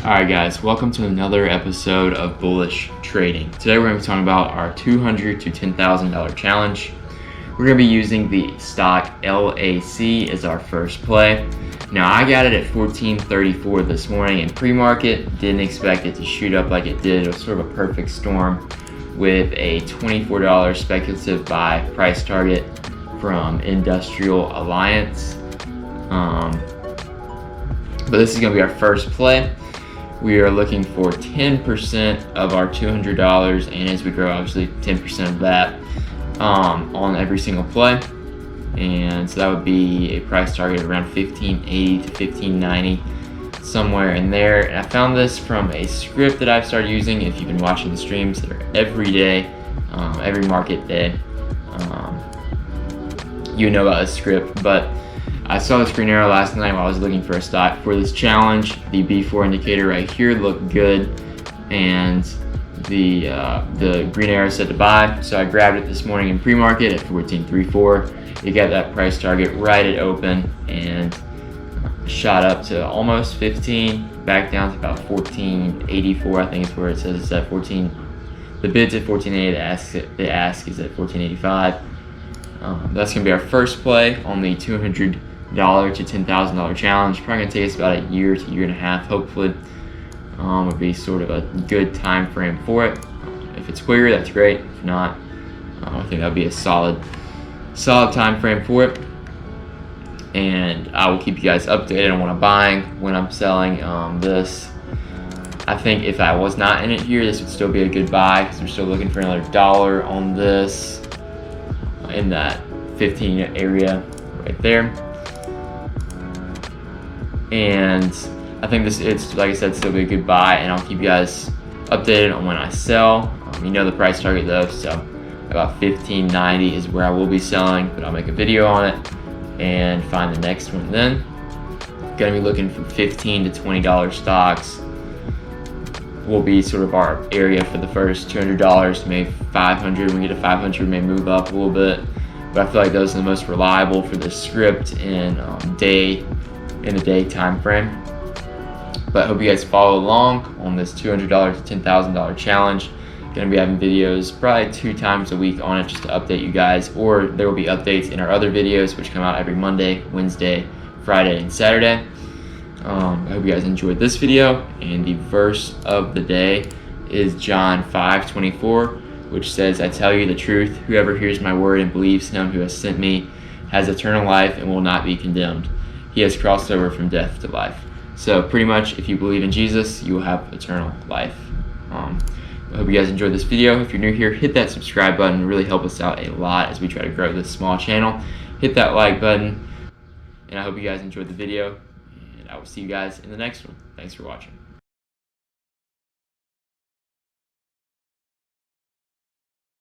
Alright guys, welcome to another episode of Bullish Trading. Today we're going to be talking about our $200 to $10,000 challenge. We're going to be using the stock LAC as our first play. Now I got it at $14.34 this morning in pre-market. Didn't expect it to shoot up like it did. It was sort of a perfect storm with a $24 speculative buy price target from Industrial Alliance. But this is going to be our first play. We are looking for 10% of our $200, and as we grow, obviously 10% of that on every single play. And so that would be a price target around $15.80 to $15.90, somewhere in there. And I found this from a script that I've started using. If you've been watching the streams, they're every day, every market day. You know about this script, but I saw this green arrow last night while I was looking for a stock for this challenge. The B4 indicator right here looked good, and the green arrow said to buy. So I grabbed it this morning in pre-market at $14.34. It got that price target right at open and shot up to almost 15, back down to about 14.84. I think is where it says it's at 14. The bid's at 14.80. The ask is at 14.85. That's gonna be our first play on the $200 to $10,000 challenge. Probably gonna take us about a year to year and a half, hopefully. Would be sort of a good time frame for it. If it's quicker, that's great. If not, I think that'd be a solid time frame for it. And I will keep you guys updated on what I'm buying, when I'm selling. This, I think if I was not in it here, this would still be a good buy because we're still looking for another dollar on this in that 15 area right there. And I think it's, like I said, still be a good buy, and I'll keep you guys updated on when I sell. You know the price target though, so about $15.90 is where I will be selling, but I'll make a video on it and find the next one then. Gonna be looking for $15 to $20 stocks. Will be sort of our area for the first $200 to maybe $500. When we get to $500, we may move up a little bit, but I feel like those are the most reliable for the script in the day time frame. But I hope you guys follow along on this $200 to $10,000 challenge. Gonna be having videos probably 2 times a week on it just to update you guys, or there will be updates in our other videos which come out every Monday, Wednesday, Friday, and Saturday. I hope you guys enjoyed this video, and the verse of the day is John 5:24, which says, "I tell you the truth, whoever hears my word and believes him who has sent me has eternal life and will not be condemned. He has crossed over from death to life." So pretty much, if you believe in Jesus, you will have eternal life. I hope you guys enjoyed this video. If you're new here, hit that subscribe button. It really help us out a lot as we try to grow this small channel. Hit that like button, and I hope you guys enjoyed the video. I will see you guys in the next one. Thanks for watching.